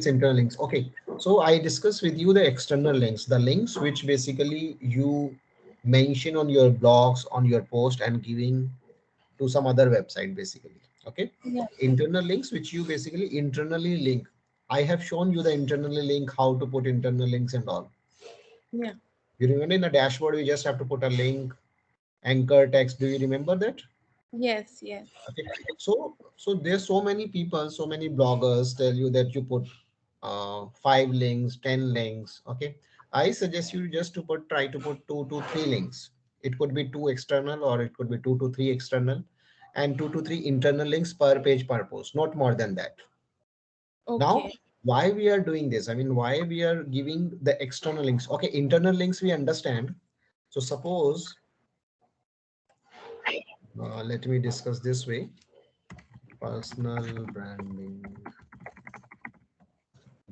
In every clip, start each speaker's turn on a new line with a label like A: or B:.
A: internal links. Okay, so I discussed with you the external links, the links which basically you mention on your blogs, on your post, and giving to some other website basically. Okay,
B: Yeah.
A: internal links which you basically internally link. I have shown you the internally link, how to put internal links and all.
B: Yeah.
A: You remember in the dashboard we just have to put a link, anchor text. Do you remember that?
B: Yes. Yes.
A: Okay, so there's so many people, so many bloggers tell you that you put 5 links, 10 links. Okay, I suggest you just to try to put 2 to 3 links. It could be 2 external or it could be 2 to 3 external, and 2 to 3 internal links per page per post, not more than that. Now,
B: Okay.
A: why we are doing this? I mean, why we are giving the external links? Okay, internal links we understand. So suppose let me discuss this way: personal branding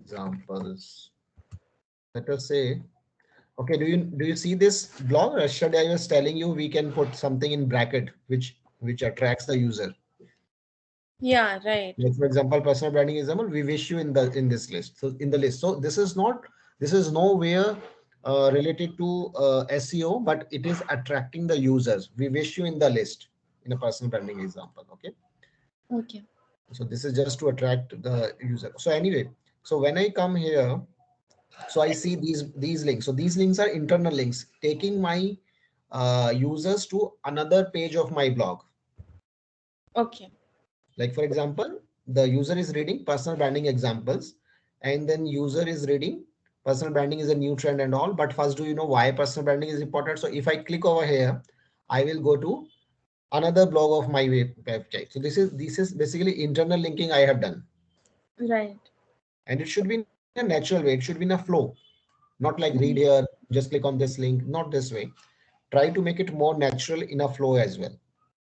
A: examples. Let us say, okay, do you see this blog? Yesterday I was telling you we can put something in bracket which attracts the user.
B: Yeah. Right.
A: Like for example, personal branding example, we wish you in this list. So in the list. So this is nowhere related to SEO, but it is attracting the users. We wish you in the list in a personal branding example. Okay.
B: Okay.
A: So this is just to attract the user. So anyway, so when I come here, so I see these links. So these links are internal links taking my users to another page of my blog.
B: Okay.
A: Like for example, the user is reading personal branding examples, and then user is reading personal branding is a new trend and all. But first, do you know why personal branding is important? So if I click over here, I will go to another blog of my website. So this is basically internal linking I have done,
B: Right.
A: and it should be in a natural way. It should be in a flow, not like read
B: Mhm.
A: here, just click on this link, not this way. Try to make it more natural in a flow as well.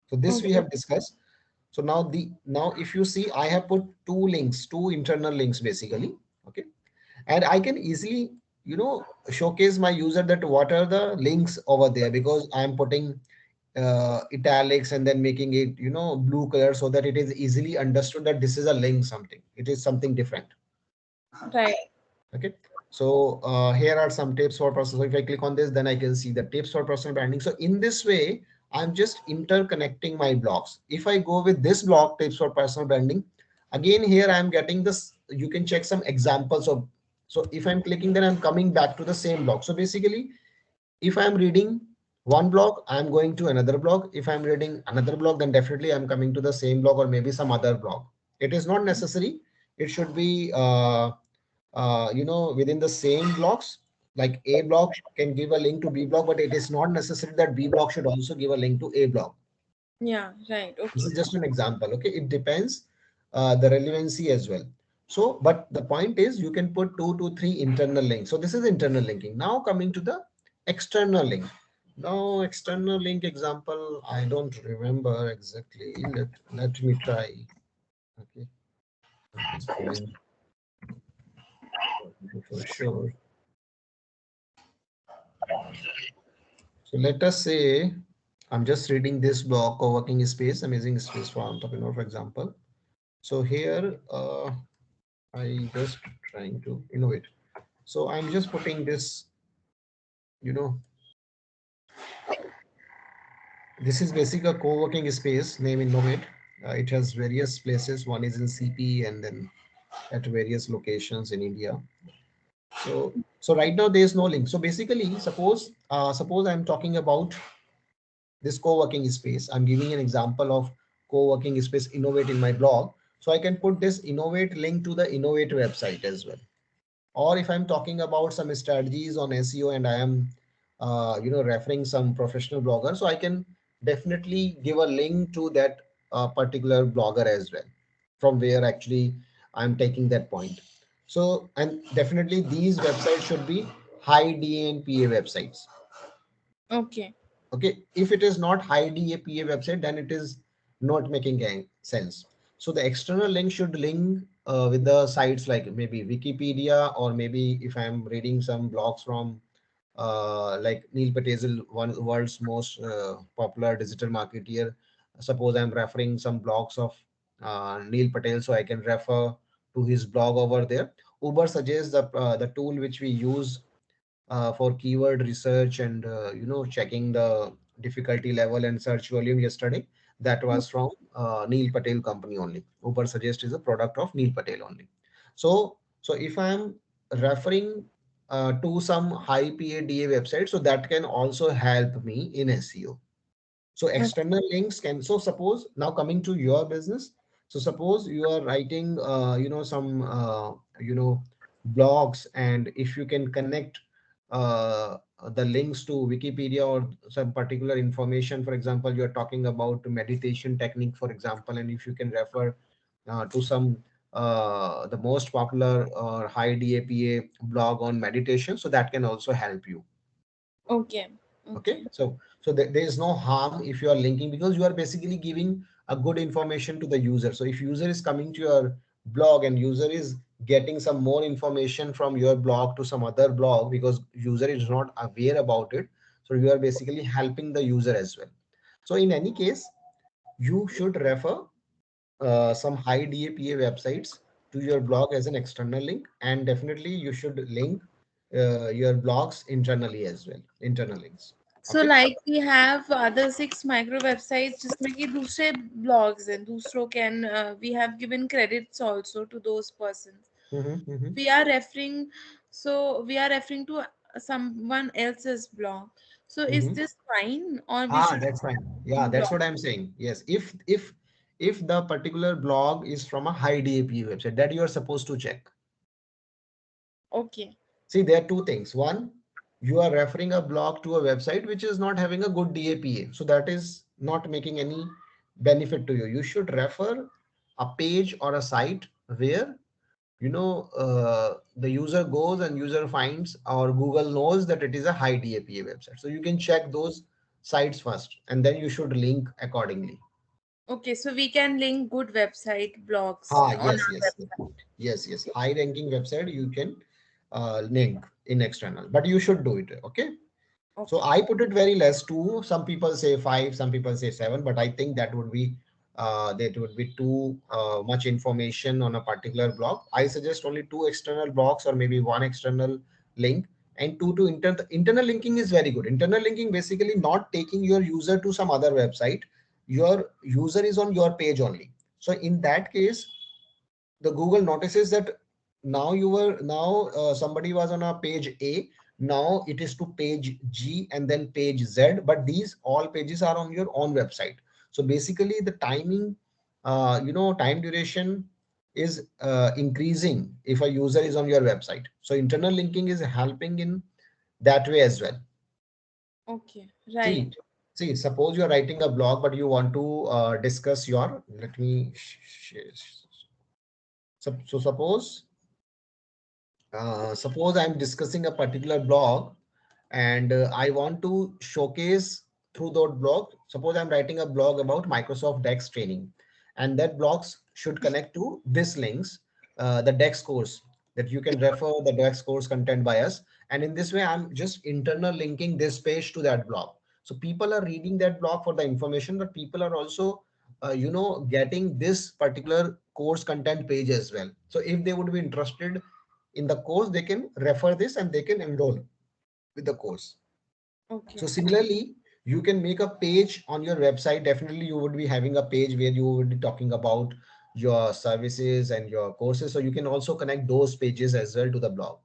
A: So this we
B: Okay.
A: have discussed. So now if you see, I have put 2 links, 2 internal links basically. Okay, and I can easily showcase my user that what are the links over there, because I am putting italics and then making it blue color so that it is easily understood that this is a link, something, it is something different.
B: Right.
A: Okay, so here are some tips for personal. So if I click on this, then I can see the tips for personal branding. So in this way, I'm just interconnecting my blogs. If I go with this blog, tips for personal branding, again here I'm getting this. You can check some examples of. So if I'm clicking, then I'm coming back to the same blog. So basically, if I'm reading one blog, I'm going to another blog. If I'm reading another blog, then definitely I'm coming to the same blog or maybe some other blog. It is not necessary. It should be within the same blocks. Like A block can give a link to B block, but it is not necessary that B block should also give a link to A block.
B: Yeah. Right.
A: This
B: Okay.
A: is just an example. Okay, it depends the relevancy as well. So but the point is you can put 2 to 3 internal links. So this is internal linking. Now coming to the external link. Now external link example, I don't remember exactly. Let me try. Okay, I'm just giving for sure. So let us say I'm just reading this blog, co-working space, amazing space for entrepreneur, for example. So here I just trying to innovate. So I'm just putting this, you know, this is basically a co-working space name Innovate. It has various places. One is in CP and then at various locations in India. So right now there is no link. So basically, suppose I'm talking about this co-working space. I'm giving an example of co-working space Innovate in my blog. So I can put this Innovate link to the Innovate website as well. Or if I'm talking about some strategies on SEO and I am, referring some professional blogger, so I can definitely give a link to that particular blogger as well, from where actually I'm taking that point. So, and definitely these websites should be high DNPA websites.
B: Okay.
A: Okay, if it is not high DAPA website, then it is not making any sense. So the external link should link with the sites like maybe Wikipedia, or maybe if I'm reading some blogs from like Neil Patel, one world's most popular digital marketeer. Suppose I'm referring some blogs of Neil Patel, so I can refer to his blog over there. Uber suggests the tool which we use for keyword research and checking the difficulty level and search volume yesterday. That was from Neil Patel company only. Uber suggest is a product of Neil Patel only. So if I'm referring to some high PADA website, so that can also help me in SEO. So external links can, so suppose now coming to your business, so suppose you are writing some blogs, and if you can connect the links to Wikipedia or some particular information, for example, you are talking about meditation technique, for example, and if you can refer to some the most popular or high DAPA blog on meditation, so that can also help you.
B: Okay.
A: Okay,
B: Okay.
A: so there is no harm if you are linking, because you are basically giving a good information to the user. So if user is coming to your blog and user is getting some more information from your blog to some other blog, because user is not aware about it, so you are basically helping the user as well. So in any case, you should refer some high DAPA websites to your blog as an external link, and definitely you should link your blogs internally as well, internal links.
B: So
A: Okay.
B: like we have other 6 micro websites जिसमें कि दूसरे blogs हैं दूसरों can we have given credits also to those persons.
A: Mm-hmm, mm-hmm,
B: We are referring, so we are referring to someone else's blog. So is
A: mm-hmm.
B: this fine or we
A: Ah,
B: should
A: that's fine. Yeah,
B: new
A: that's
B: blog?
A: what I'm saying. Yes, if the particular blog is from a high DAPA website, that you are supposed to check.
B: Okay.
A: See, there are two things. One, you are referring a blog to a website which is not having a good DAPA, so that is not making any benefit to you. You should refer a page or a site where the user goes and user finds, or Google knows that it is a high DAPA website, so you can check those sites first and then you should link accordingly.
B: Okay, so we can link good website blogs
A: Ah,
B: on
A: yes,
B: our
A: yes,
B: website.
A: yes. High ranking website you can link in external, but you should do it. Okay. So
B: Okay.
A: I put it very less too. Some people say 5, some people say 7, but I think that would be too much information on a particular blog. I suggest only 2 external blogs, or maybe 1 external link, and 2 to internal linking is very good. Internal linking basically not taking your user to some other website. Your user is on your page only. So in that case, the Google notices that somebody was on a page A, now it is to page G and then page Z, but these all pages are on your own website. So basically the timing, time duration is increasing if a user is on your website. So internal linking is helping in that way as well.
B: Okay. Right.
A: See, suppose you're writing a blog, but you want to discuss your, let me, so suppose I'm discussing a particular blog, and I want to showcase through that blog. Suppose I'm writing a blog about Microsoft Dex training, and that blogs should connect to this links, the Dex course, that you can refer the Dex course content by us. And in this way, I'm just internal linking this page to that blog. So people are reading that blog for the information, but people are also, getting this particular course content page as well. So if they would be interested in the course, they can refer this and they can enroll with the course. So
B: Okay.
A: similarly, you can make a page on your website. Definitely you would be having a page where you would be talking about your services and your courses, so you can also connect those pages as well to the blog.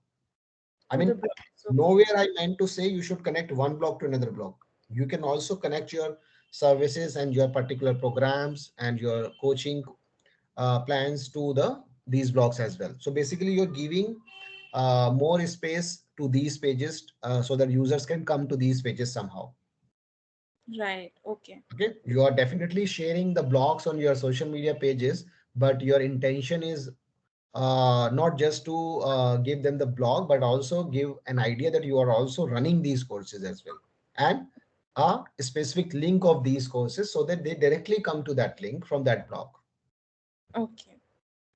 A: I
B: To the
A: mean,
B: blogs. Okay.
A: nowhere I meant to say you should connect one blog to another blog. You can also connect your services and your particular programs and your coaching plans to these blogs as well. So basically, you're giving more space to these pages so that users can come to these pages somehow.
B: Right. Okay.
A: Okay, you are definitely sharing the blogs on your social media pages, but your intention is not just to give them the blog, but also give an idea that you are also running these courses as well, and a specific link of these courses so that they directly come to that link from that blog.
B: Okay.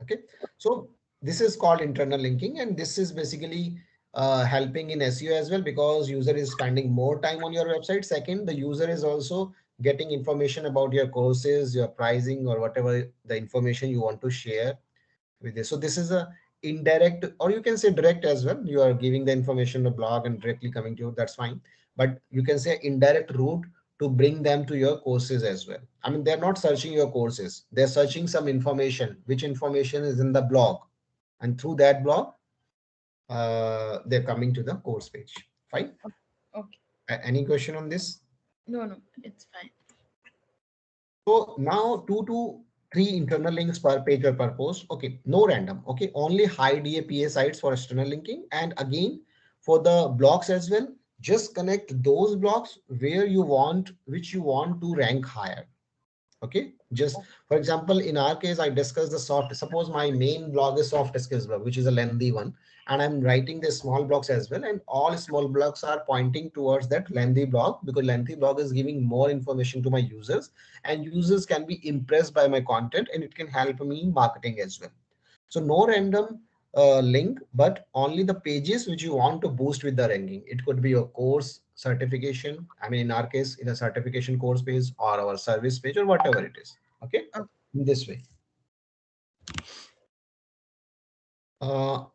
A: Okay, so this is called internal linking, and this is basically helping in SEO as well, because user is spending more time on your website. Second, the user is also getting information about your courses, your pricing, or whatever the information you want to share with this. So this is a indirect, or you can say direct as well. You are giving the information in the blog and directly coming to you, that's fine. But you can say indirect route to bring them to your courses as well. I mean, they're not searching your courses, they're searching some information, which information is in the blog, and through that blog, they're coming to the course page. Fine.
B: Okay.
A: Any question on this?
B: No, no, it's fine.
A: So now 2 to 3 internal links per page or per post. Okay, no random. Okay, only high DAPA sites for external linking. And again, for the blocks as well, just connect those blocks where you want, which you want to rank higher. Okay, just for example, in our case, I discussed the soft. Suppose my main blog is soft skills blog, which is a lengthy one, and I'm writing the small blocks as well. And all small blocks are pointing towards that lengthy blog, because lengthy blog is giving more information to my users, and users can be impressed by my content, and it can help me in marketing as well. So no random link, but only the pages which you want to boost with the ranking. It could be your course certification. I mean, in our case, in a certification course page or our service page or whatever it is. Okay,
B: Okay.
A: in this way.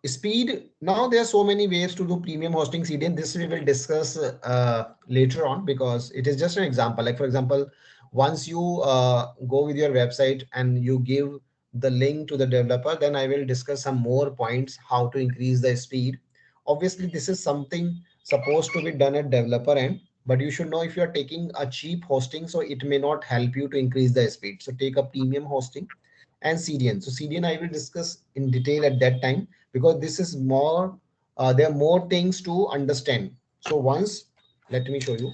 A: Speed. Now there are so many ways to do premium hosting CDN. This we will discuss later on, because it is just an example. Like for example, once you go with your website and you give the link to the developer, then I will discuss some more points how to increase the speed. Obviously, this is something supposed to be done at developer end, but you should know if you are taking a cheap hosting, so it may not help you to increase the speed. So take a premium hosting and CDN. So CDN I will discuss in detail at that time, because this is more, there are more things to understand. So once, let me show you.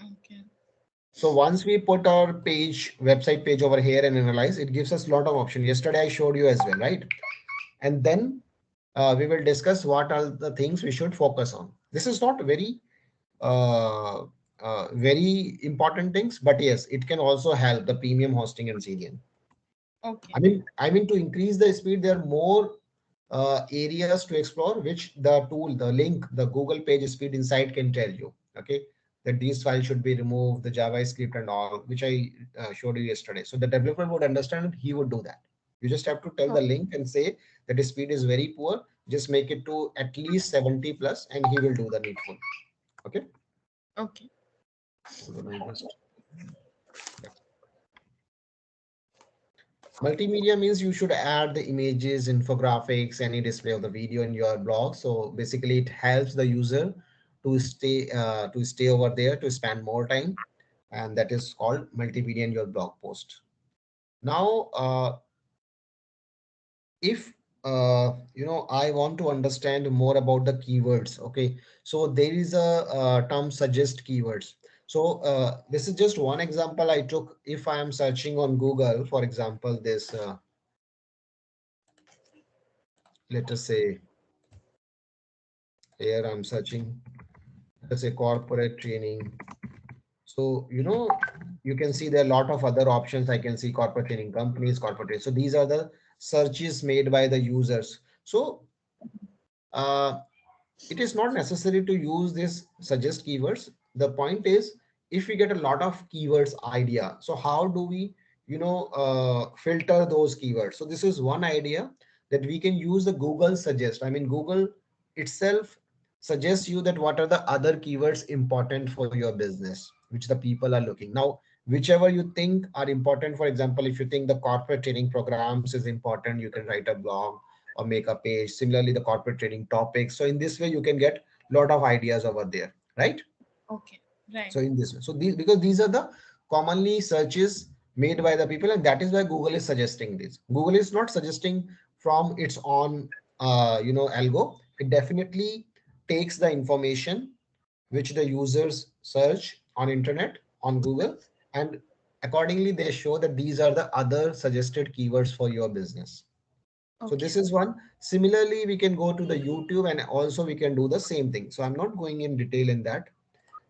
B: Okay.
A: So once we put our page, website page over here and analyze, it gives us a lot of options. Yesterday I showed you as well, right? And then we will discuss what are the things we should focus on. This is not uh, very important things, but yes, it can also help the premium hosting and CDN.
B: Okay.
A: I mean, to increase the speed, there are more areas to explore, which the tool, the link, the Google Page Speed Insight can tell you. Okay, that these files should be removed, the JavaScript and all, which I showed you yesterday. So the developer would understand it, he would do that. You just have to tell
B: Oh,
A: the link and say that the speed is very poor. Just make it to at least 70 plus, and he will do the needful. Okay.
B: okay.
A: Hold on, I just Multimedia means you should add the images, infographics, any display of the video in your blog. So basically, it helps the user to stay over there to spend more time, and that is called multimedia in your blog post. Now, if I want to understand more about the keywords. Okay, so there is a term suggest keywords. So this is just one example I took. If I am searching on Google, for example, this. Let us say here I'm searching, let's say corporate training. So you can see there are a lot of other options. I can see corporate training companies, corporate training. So these are the searches made by the users. So uh, it is not necessary to use this suggest keywords. The point is, if we get a lot of keywords idea, so how do we filter those keywords? So this is one idea, that we can use the Google suggest. I mean, Google itself suggests you that what are the other keywords important for your business, which the people are looking now. Whichever you think are important, for example, if you think the corporate training programs is important, you can write a blog or make a page. Similarly, the corporate trading topics. So in this way, you can get a lot of ideas over there, right?
B: Okay. Right.
A: So in this way, so these, because these are the commonly searches made by the people, and that is why Google is suggesting this. Google is not suggesting from its own, algo. It definitely takes the information which the users search on internet on Google, and accordingly they show that these are the other suggested keywords for your business. So
B: Okay.
A: this is one. Similarly, we can go to the YouTube, and also we can do the same thing. So I'm not going in detail in that.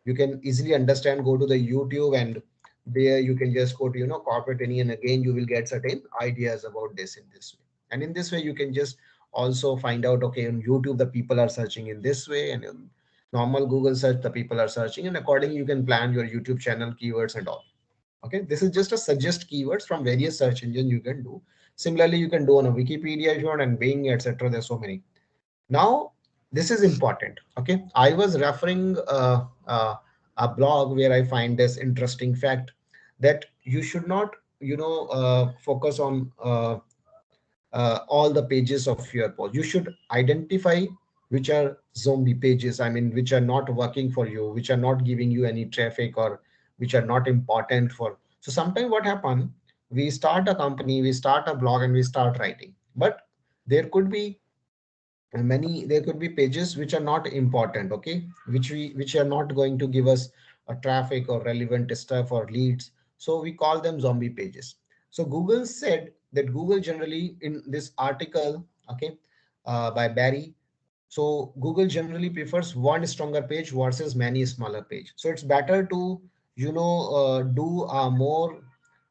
A: You can easily understand, go to the YouTube, and there you can just go to, corporate any, and again, you will get certain ideas about this in this way. And in this way, you can just also find out, okay, on YouTube, the people are searching in this way, and in normal Google search, the people are searching, and accordingly, you can plan your YouTube channel keywords and all. Okay, this is just a suggest keywords from various search engines you can do. Similarly, you can do on a Wikipedia if you want, and Bing, etc. There's so many. Now, this is important. Okay, I was referring a blog where I find this interesting fact that you should not, focus on all the pages of your post. You should identify which are zombie pages. I mean, which are not working for you, which are not giving you any traffic, or which are not important for. So sometimes what happen? We start a company, we start a blog, and we start writing, but there could be many there could be pages which are not important, okay, which are not going to give us a traffic or relevant stuff or leads, so we call them zombie pages. So Google said that Google generally, in this article, okay, by Barry, so Google generally prefers one stronger page versus many smaller page. So it's better to, do more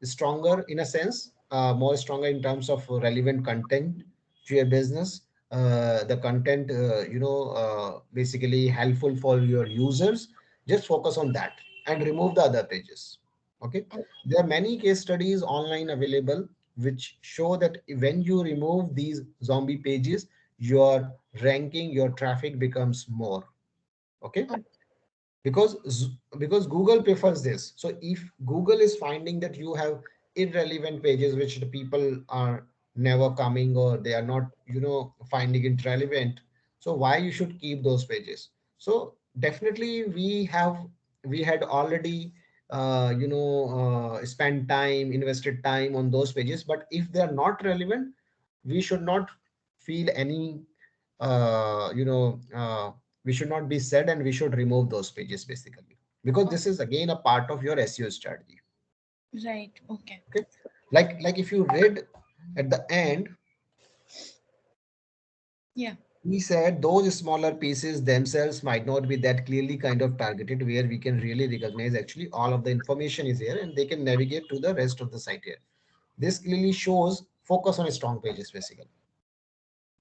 A: stronger, in a sense, more stronger in terms of relevant content to your business. The content, basically helpful for your users. Just focus on that and remove the other pages. Okay. There are many case studies online available which show that when you remove these zombie pages, your ranking, your traffic becomes more. Okay, because because Google prefers this. So if Google is finding that you have irrelevant pages which the people are never coming, or they are not, finding it relevant, so why you should keep those pages? So definitely we had already spent time, invested time on those pages, but if they are not relevant, we should not feel any uh, you know uh, we should not be said, and we should remove those pages basically, because
B: Oh,
A: this is again a part of your SEO strategy.
B: right. Okay.
A: Okay, like if you read at the end,
B: Yeah.
A: he said those smaller pieces themselves might not be that clearly kind of targeted, where we can really recognize actually all of the information is here and they can navigate to the rest of the site here. This clearly shows focus on strong pages basically.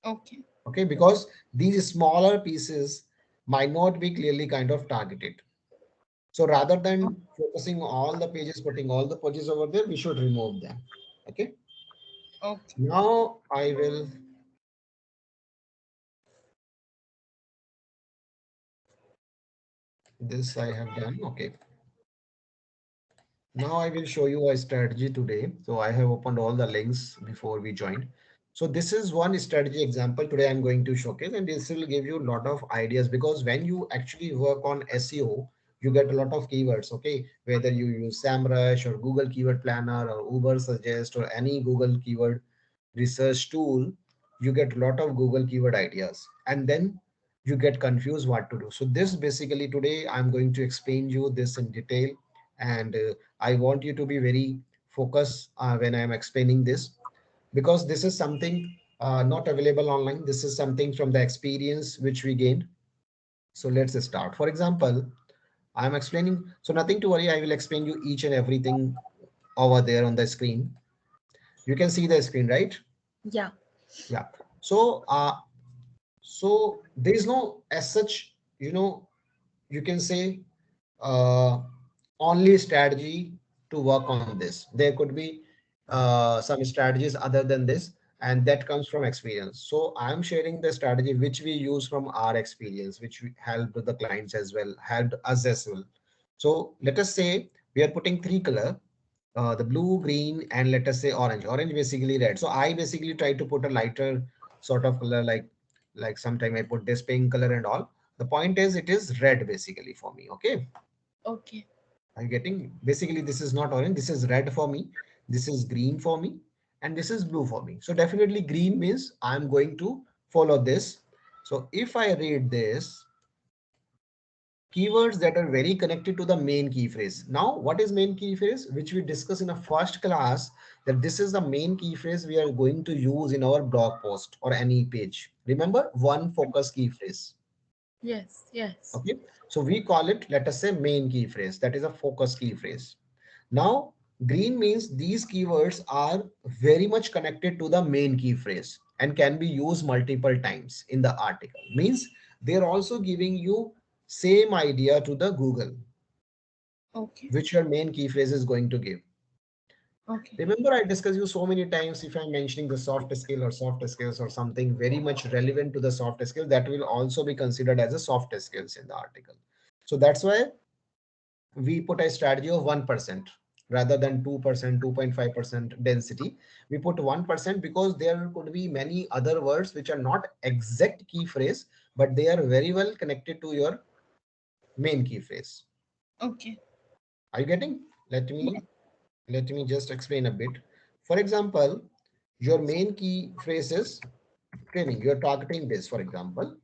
B: Okay.
A: Okay, because these smaller pieces might not be clearly kind of targeted. So rather
B: O-
A: than focusing all the pages, putting all the pages over there, we should remove them. Okay.
B: Okay.
A: Now I will, this I have done. Okay. Now I will show you a strategy today. So I have opened all the links before we joined. So this is one strategy example today I'm going to showcase, and this will give you a lot of ideas, because when you actually work on SEO, you get a lot of keywords. Okay, whether you use SEMrush or Google Keyword Planner or Uber Suggest or any Google keyword research tool, you get a lot of Google keyword ideas, and then you get confused what to do. So this basically today I'm going to explain you this in detail, and I want you to be very focused when I'm explaining this, because this is something not available online. This is something from the experience which we gained. So let's start. For example, I'm explaining. So nothing to worry. I will explain you each and everything over there on the screen. You can see the screen, right?
B: Yeah.
A: Yeah. So there is no as such, you can say uh, only strategy to work on this. There could be some strategies other than this, and that comes from experience. So I'm sharing the strategy which we use from our experience, which we helped the clients as well, helped us as well. So let us say we are putting three color, the blue, green, and let us say orange. Orange basically red. So I basically try to put a lighter sort of color, like sometime I put this pink color and all. The point is it is red basically for me. Okay.
B: Okay.
A: Are you getting? Basically, this is not orange. This is red for me. This is green for me. And this is blue for me. So definitely green means I'm going to follow this. So if I read this, keywords that are very connected to the main key phrase. Now, what is main key phrase? Which we discussed in a first class, that this is the main key phrase we are going to use in our blog post or any page. Remember, one focus key phrase.
B: Yes. Yes.
A: Okay. So we call it, let us say, main key phrase. That is a focus key phrase. Now, green means these keywords are very much connected to the main key phrase and can be used multiple times in the article. Means they're also giving you same idea to the Google,
B: Okay.
A: which your main key phrase is going to give.
B: Okay.
A: Remember, I discussed you so many times. If I'm mentioning the soft skill or soft skills or something very much relevant to the soft skill, that will also be considered as a soft skills in the article. So that's why we put a strategy of 1% rather than 2%, 2.5% density. We put 1% because there could be many other words which are not exact key phrase, but they are very well connected to your main key phrase.
B: Okay.
A: Are you getting? Let
B: Yeah.
A: me let me just explain a bit. For example, your main key phrase is training. You're targeting this, for example.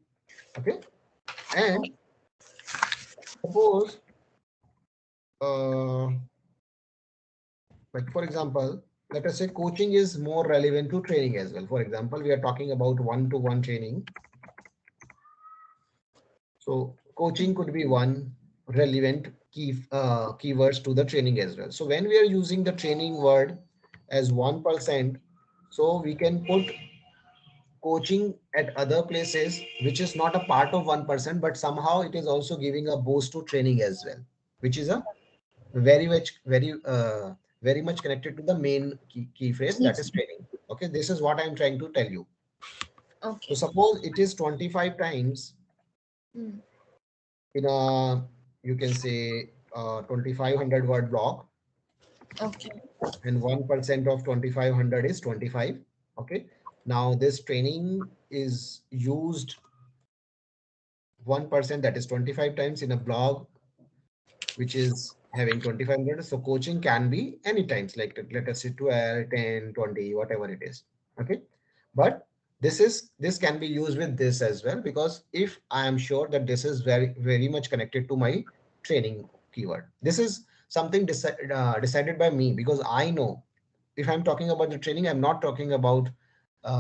A: Okay. And suppose, uh, like for example, let us say coaching is more relevant to training as well. For example, we are talking about one-to-one training. So coaching could be one relevant keywords to the training as well. So when we are using the training word as 1%, so we can put coaching at other places, which is not a part of 1%, but somehow it is also giving a boost to training as well, which is a very much connected to the main key phrase, that
B: Yes.
A: is training. Okay, this is what I'm trying to tell you. So
B: Okay.
A: suppose it is 25 times
B: Mm.
A: in a, you can say, 2500 word block,
B: Okay.
A: and 1% of 2500 is 25. Okay, now this training is used 1%, that is 25 times in a blog which is having 2500. So coaching can be any times, like let us say 12, 10, 20, whatever it is. Okay, but this can be used with this as well, because if I am sure that this is very much connected to my training keyword, this is something decided by me, because I know if I'm talking about the training, I'm not talking about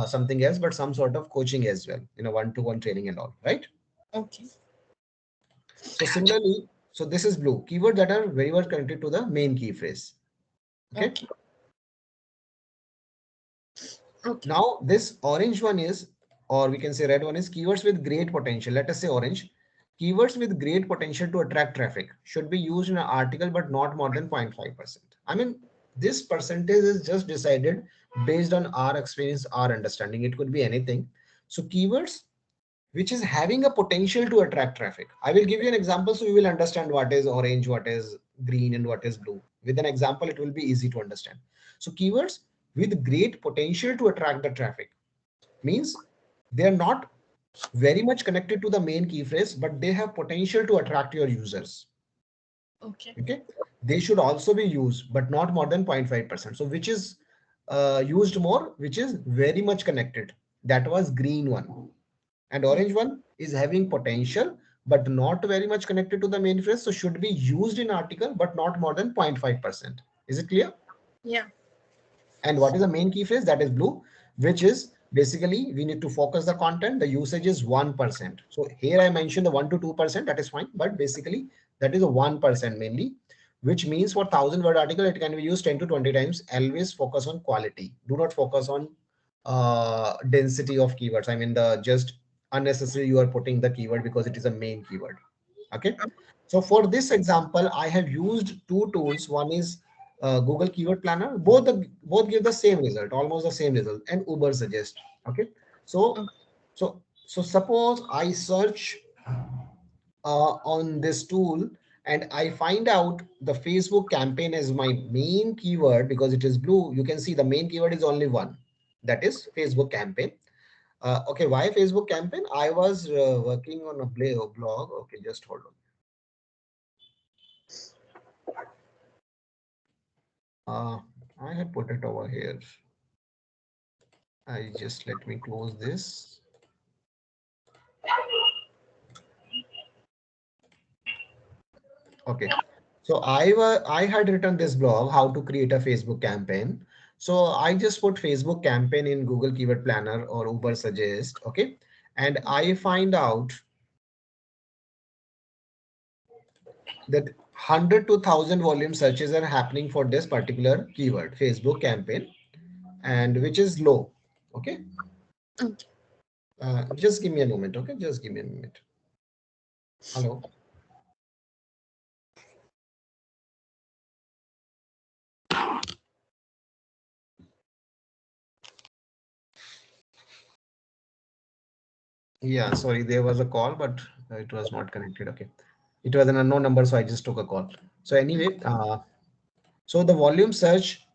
A: something else, but some sort of coaching as well, one-to-one training and all, right?
B: Okay.
A: So similarly, so this is blue. Keywords that are very much connected to the main key phrase. Okay.
B: Okay. Okay.
A: Now this orange one is, or we can say red one is keywords with great potential. Let us say orange. Keywords with great potential to attract traffic should be used in an article, but not more than 0.5%. I mean, this percentage is just decided based on our experience, our understanding. It could be anything. So keywords which is having a potential to attract traffic. I will give you an example so you will understand what is orange, what is green, and what is blue. With an example, it will be easy to understand. So keywords with great potential to attract the traffic means they are not very much connected to the main key phrase, but they have potential to attract your users.
B: Okay.
A: Okay, they should also be used, but not more than 0.5%. So which is used more, which is very much connected. That was green one. And orange one is having potential but not very much connected to the main phrase, so should be used in article but not more than 0.5%. Is it clear?
B: Yeah.
A: And what is the main key phrase? That is blue, which is basically we need to focus the content. The usage is 1%. So here I mentioned the 1 to 2%, that is fine, but basically that is a 1% mainly, which means for 1,000 word article it can be used 10 to 20 times. Always focus on quality. Do not focus on density of keywords. I mean, the just unnecessary you are putting the keyword because it is a main keyword. Okay. So for this example, I have used two tools. One is Google Keyword Planner. Both give the same result, almost the same result, and Uber Suggest. Okay. So
B: Okay.
A: so suppose I search on this tool and I find out the Facebook campaign as my main keyword because it is blue. You can see the main keyword is only one, that is Facebook campaign. Okay, why Facebook campaign? I was working on a blog. Okay, just hold on. I had put it over here. I just let me close this. Okay. So I had written this blog, how to create a Facebook campaign. So I just put Facebook campaign in Google Keyword Planner or Uber Suggest. Okay. And I find out that 100 to 1,000 volume searches are happening for this particular keyword, Facebook campaign, and which is low. Okay.
B: Okay.
A: Just give me a moment. Okay. Just give me a minute. Hello. Yeah, sorry, there was a call, but it was not connected. Okay. It was an unknown number, so I just took a call. So anyway, so the volume search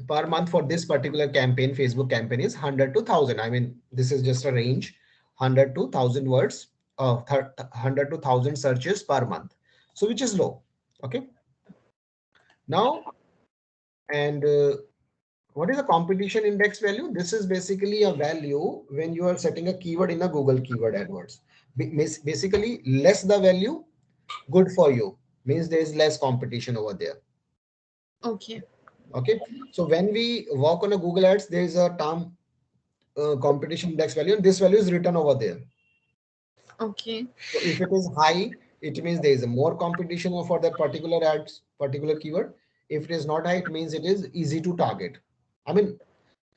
A: per month for this particular campaign, Facebook campaign, is 100 to 1000. I mean, this is just a range, 100 to 1000 words, 100 to 1000 searches per month. So which is low. Okay. Now, and what is a competition index value? This is basically a value when you are setting a keyword in a Google keyword AdWords. Basically, less the value, good for you. Means there is less competition over there.
B: Okay.
A: Okay. So when we work on a Google Ads, there is a term competition index value, and this value is written over there.
B: Okay.
A: So if it is high, it means there is a more competition for that particular ads, particular keyword. If it is not high, it means it is easy to target. I mean,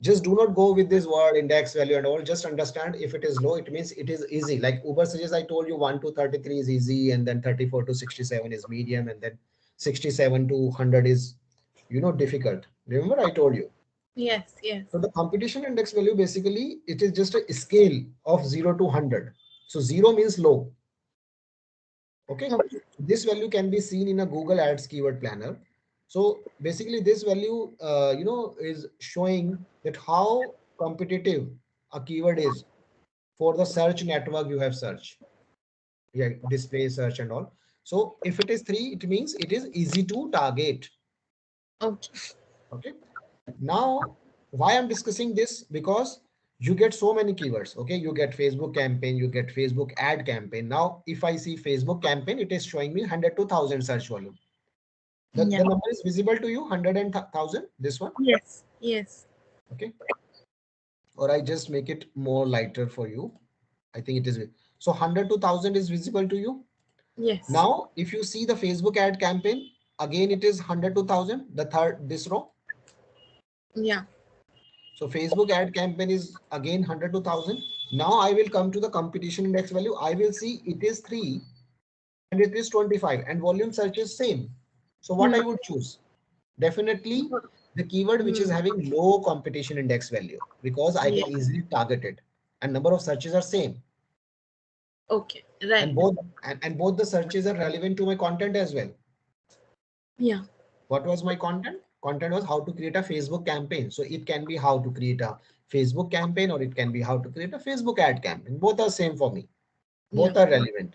A: just do not go with this word index value and all. Just understand, if it is low, it means it is easy. Like Uber suggests, I told you 1 to 33 is easy, and then 34 to 67 is medium, and then 67 to 100 is, difficult. Remember I told you.
B: Yes. Yes.
A: So the competition index value, basically it is just a scale of 0 to 100. So 0 means low. Okay.
B: Okay.
A: This value can be seen in a Google Ads keyword planner. So basically this value, is showing that how competitive a keyword is for the search network you have searched. Yeah, display search and all. So if it is 3, it means it is easy to target.
B: Okay.
A: Okay. Now, why I'm discussing this? Because you get so many keywords. Okay, you get Facebook campaign, you get Facebook ad campaign. Now, if I see Facebook campaign, it is showing me 100 to 1000 search volume. The
B: Yeah.
A: number is visible to you, 100 and 1000, this one.
B: Yes. Yes.
A: Okay. Or I just make it more lighter for you. I think it is. So 100 to 1000 is visible to you.
B: Yes.
A: Now, if you see the Facebook ad campaign, again, it is 100 to 1000, the third, this row.
B: Yeah.
A: So Facebook ad campaign is again 100 to 1000. Now I will come to the competition index value. I will see it is 3 and it is 25, and volume search is same. So what
B: Hmm.
A: I would choose? Definitely the keyword which is
B: Hmm.
A: having low competition index value, because I
B: Yeah.
A: can easily target it and number of searches are same,
B: Okay.
A: and
B: Right.
A: both the searches are relevant to my content as well.
B: Yeah.
A: What was my content? Content was how to create a Facebook campaign. So it can be how to create a Facebook campaign, or it can be how to create a Facebook ad campaign. Both are same for me.
B: Yeah.
A: Both are relevant.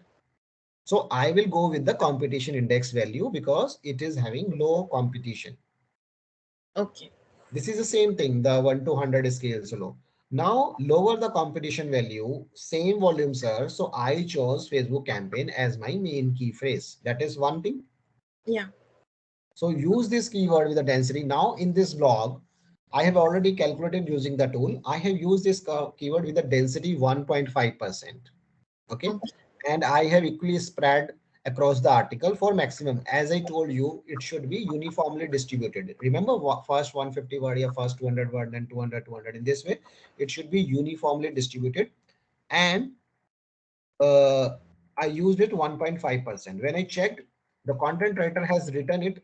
A: So I will go with the competition index value because it is having low competition.
B: Okay.
A: This is the same thing, the 1 to 100 scale so low. Now lower the competition value, same volume sir. So I chose Facebook campaign as my main key phrase. That is one thing.
B: Yeah.
A: So use this keyword with the density. Now in this blog, I have already calculated using the tool. I have used this keyword with the density 1.5%. Okay.
B: Okay.
A: And I have equally spread across the article for maximum. As I told you, it should be uniformly distributed. Remember, first 150 word, yeah, first 200 word, then 200, 200. In this way, it should be uniformly distributed. And uh, I used it 1.5%. When I checked, the content writer has written it.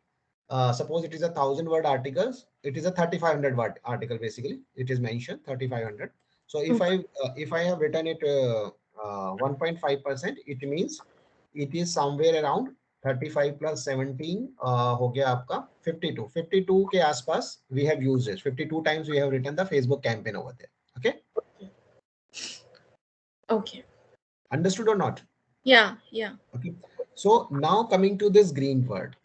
A: Suppose it is a 1000 word articles, it is a 3500 word article. Basically, it is mentioned 3500. So
B: Okay.
A: if I have written it 1.5%, it means it is somewhere around 35 plus 17 हो गया आपका 52 के आसपास we have used it. 52 times we have written the Facebook campaign over there. Okay,
B: Okay.
A: understood or not?
B: Yeah. Yeah.
A: Okay. So now coming to this green word.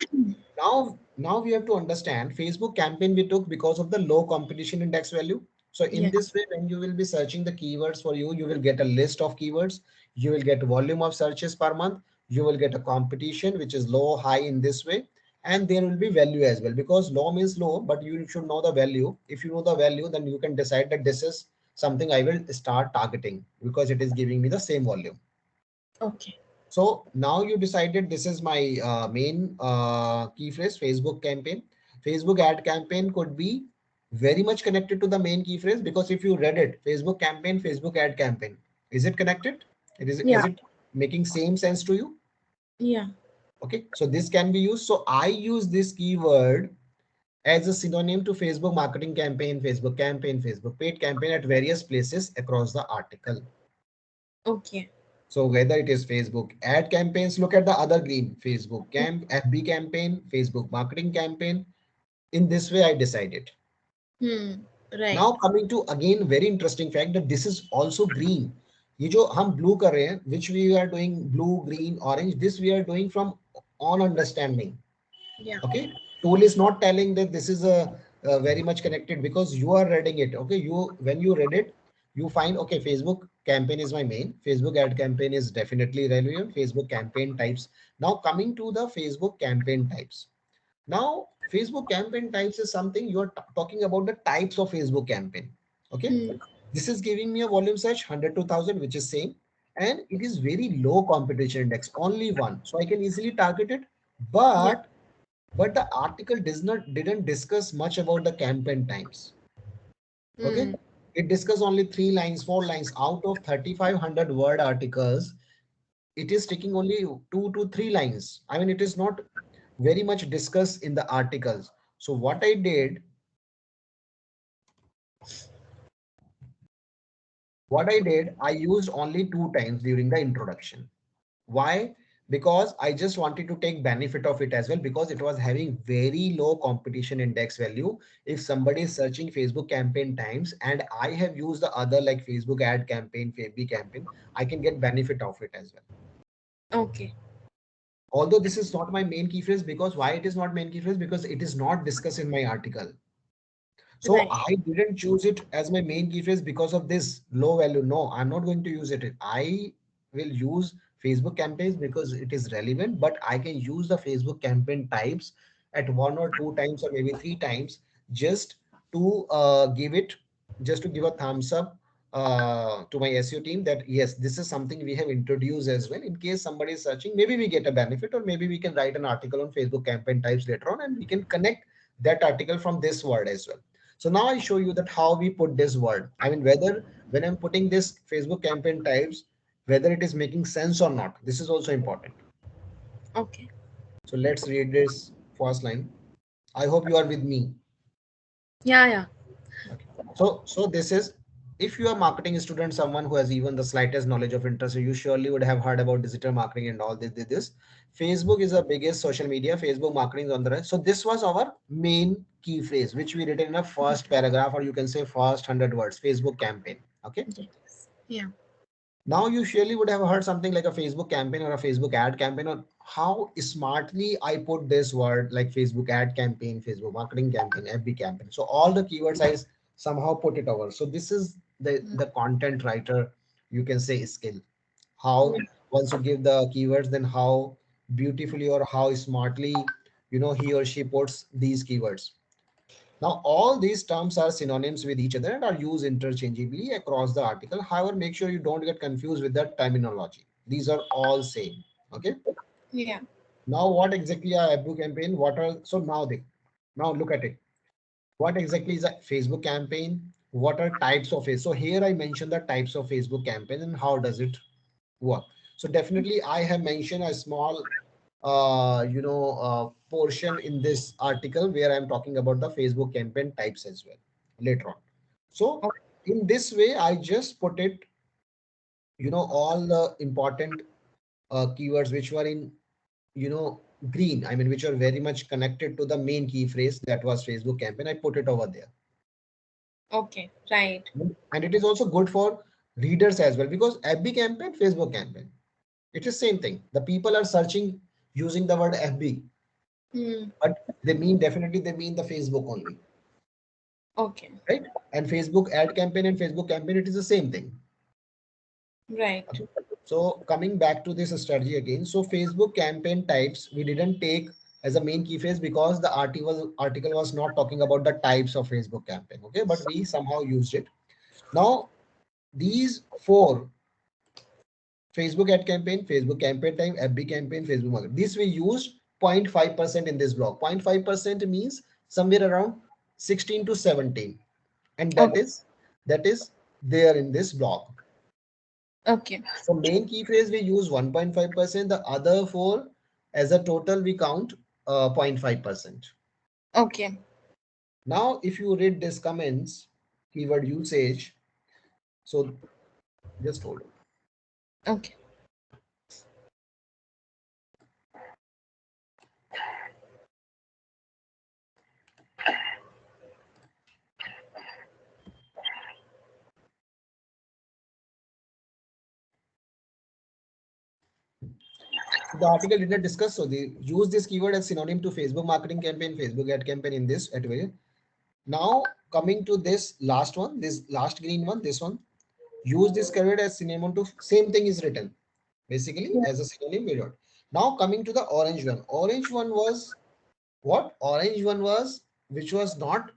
A: Now we have to understand Facebook campaign we took because of the low competition index value. So in
B: Yes.
A: this way, when you will be searching the keywords for you, you will get a list of keywords. You will get volume of searches per month. You will get a competition which is low, high in this way. And there will be value as well, because low means low, but you should know the value. If you know the value, then you can decide that this is something I will start targeting because it is giving me the same volume.
B: Okay.
A: So now you decided this is my main key phrase, Facebook campaign. Facebook ad campaign could be very much connected to the main key phrase, because if you read it, Facebook campaign, Facebook ad campaign, is it connected? Is
B: Yeah.
A: it making same sense to you?
B: Yeah.
A: Okay, so this can be used. So I use this keyword as a synonym to Facebook marketing campaign, Facebook campaign, Facebook paid campaign at various places across the article.
B: Okay.
A: So whether it is Facebook ad campaigns, look at the other green, Facebook FB campaign, Facebook marketing campaign. In this way, I decided.
B: Hmm. Right.
A: Now coming to again very interesting fact that this is also green. ये जो हम blue कर रहे हैं, which we are doing blue, green, orange, this we are doing from on understanding.
B: Yeah.
A: Okay, tool is not telling that this is a very much connected because you are reading it. Okay, you when you read it, you find okay, Facebook campaign is my main, Facebook ad campaign is definitely relevant, Facebook campaign types. Now coming to the Facebook campaign types. Now, Facebook campaign types is something you are talking about the types of Facebook campaign. Okay.
B: Hmm.
A: This is giving me a volume search 100 to 1000, which is same. And it is very low competition index, only one. So I can easily target it.
B: Yeah.
A: But the article didn't discuss much about the campaign times. Okay.
B: Hmm.
A: It discussed only 3 lines, 4 lines out of 3500 word articles. It is taking only 2 to 3 lines. I mean, it is not very much discussed in the articles. So what I did, I used only 2 times during the introduction. Why? Because I just wanted to take benefit of it as well because it was having very low competition index value. If somebody is searching Facebook campaign times and I have used the other like Facebook ad campaign, FB campaign, I can get benefit of it as well.
B: Okay.
A: Although this is not my main key phrase, because why it is not main key phrase? Because it is not discussed in my article. So
B: Right.
A: I didn't choose it as my main key phrase because of this low value. No, I'm not going to use it. I will use Facebook campaigns because it is relevant, but I can use the Facebook campaign types at 1 or 2 times or maybe 3 times just to give it, just to give a thumbs up to my SEO team that yes, this is something we have introduced as well. In case somebody is searching, maybe we get a benefit, or maybe we can write an article on Facebook campaign types later on and we can connect that article from this word as well. So now I show you that how we put this word. I mean, whether when I'm putting this Facebook campaign types, whether it is making sense or not. This is also important.
B: Okay.
A: So let's read this first line. I hope you are with me.
B: Yeah. Yeah.
A: Okay. So this is, if you are marketing student, someone who has even the slightest knowledge of interest, you surely would have heard about digital marketing and all this. Facebook is the biggest social media. Facebook marketing is on the rise. So this was our main key phrase, which we written in a first paragraph, or you can say first 100 words, Facebook campaign. Okay.
B: Yes. Yeah.
A: Now you surely would have heard something like a Facebook campaign or a Facebook ad campaign, or how smartly I put this word like Facebook ad campaign, Facebook marketing campaign, FB campaign. So all the keywords I somehow put it over. So this is the content writer, you can say, skill.
B: Yeah.
A: How once you give the keywords, then how beautifully or how smartly he or she puts these keywords. Now, all these terms are synonyms with each other and are used interchangeably across the article. However, make sure you don't get confused with the terminology. These are all same. Okay.
B: Yeah.
A: Now, what exactly are ABU campaign? What are so now they now look at it. What exactly is a Facebook campaign? What are types of it? So here I mentioned the types of Facebook campaign and how does it work. So definitely I have mentioned a small portion in this article where I'm talking about the Facebook campaign types as well later on. So
B: Okay.
A: in this way, I just put it, all the important keywords which were in, green, I mean, which are very much connected to the main key phrase that was Facebook campaign. I put it over there.
B: Okay. Right.
A: And it is also good for readers as well because FB campaign, Facebook campaign, it is same thing. The people are searching using the word FB,
B: Hmm.
A: but they mean the Facebook only,
B: Okay.
A: right? And Facebook ad campaign and Facebook campaign, it is the same thing.
B: Right.
A: Okay. So coming back to this strategy again, so Facebook campaign types we didn't take as a main key phrase because the article was not talking about the types of Facebook campaign. Okay, but we somehow used it. Now these four, Facebook ad campaign, Facebook campaign time, FB campaign, Facebook market. This we used 0.5% in this block. 0.5% means somewhere around 16 to 17. And that
B: Okay.
A: is there in this block.
B: Okay.
A: So main key phrase we use 1.5%. The other four as a total we count 0.5%.
B: Okay.
A: Now if you read this comments, keyword usage, so just hold on.
B: Okay.
A: So the article did not discuss. So they use this keyword as synonym to Facebook marketing campaign, Facebook ad campaign in this at way. Now coming to this last one, this last green one, this one, use this keyword as synonym to same thing is written basically
B: Yeah.
A: as a synonym we wrote. Now coming to the orange one. Orange one was what? Orange one was which was not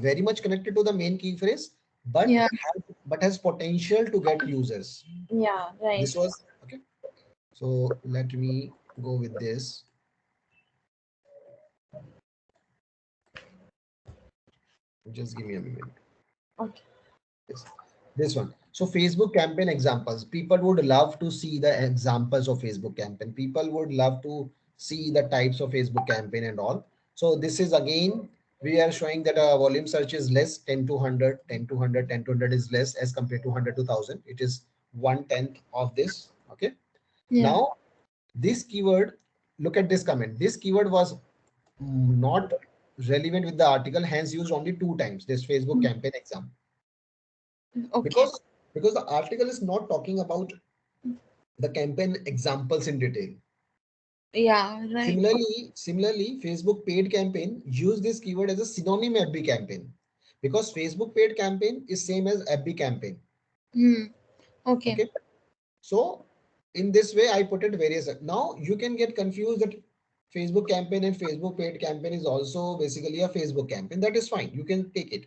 A: very much connected to the main key phrase,
B: Yeah.
A: but has potential to get users.
B: Yeah.
A: This
B: Right.
A: was okay. So let me go with this. Just give me a minute.
B: Okay.
A: Yes. This one. So Facebook campaign examples. People would love to see the examples of Facebook campaign. People would love to see the types of Facebook campaign and all. So this is again, we are showing that a volume search is less 10 to 100, 10 to 100, 10 to 100 is less as compared to 100 to 1000. It is 1/10 of this. Okay.
B: Yeah.
A: Now this keyword, look at this comment. This keyword was not relevant with the article, hence used only 2 times. This Facebook campaign example
B: Okay.
A: because the article is not talking about the campaign examples in detail.
B: Yeah. Right.
A: Similarly, Facebook paid campaign use this keyword as a synonym FB campaign because Facebook paid campaign is same as FB campaign.
B: Hmm. Okay.
A: Okay, so in this way I put it various. Now you can get confused that Facebook campaign and Facebook paid campaign is also basically a Facebook campaign. That is fine, you can take it,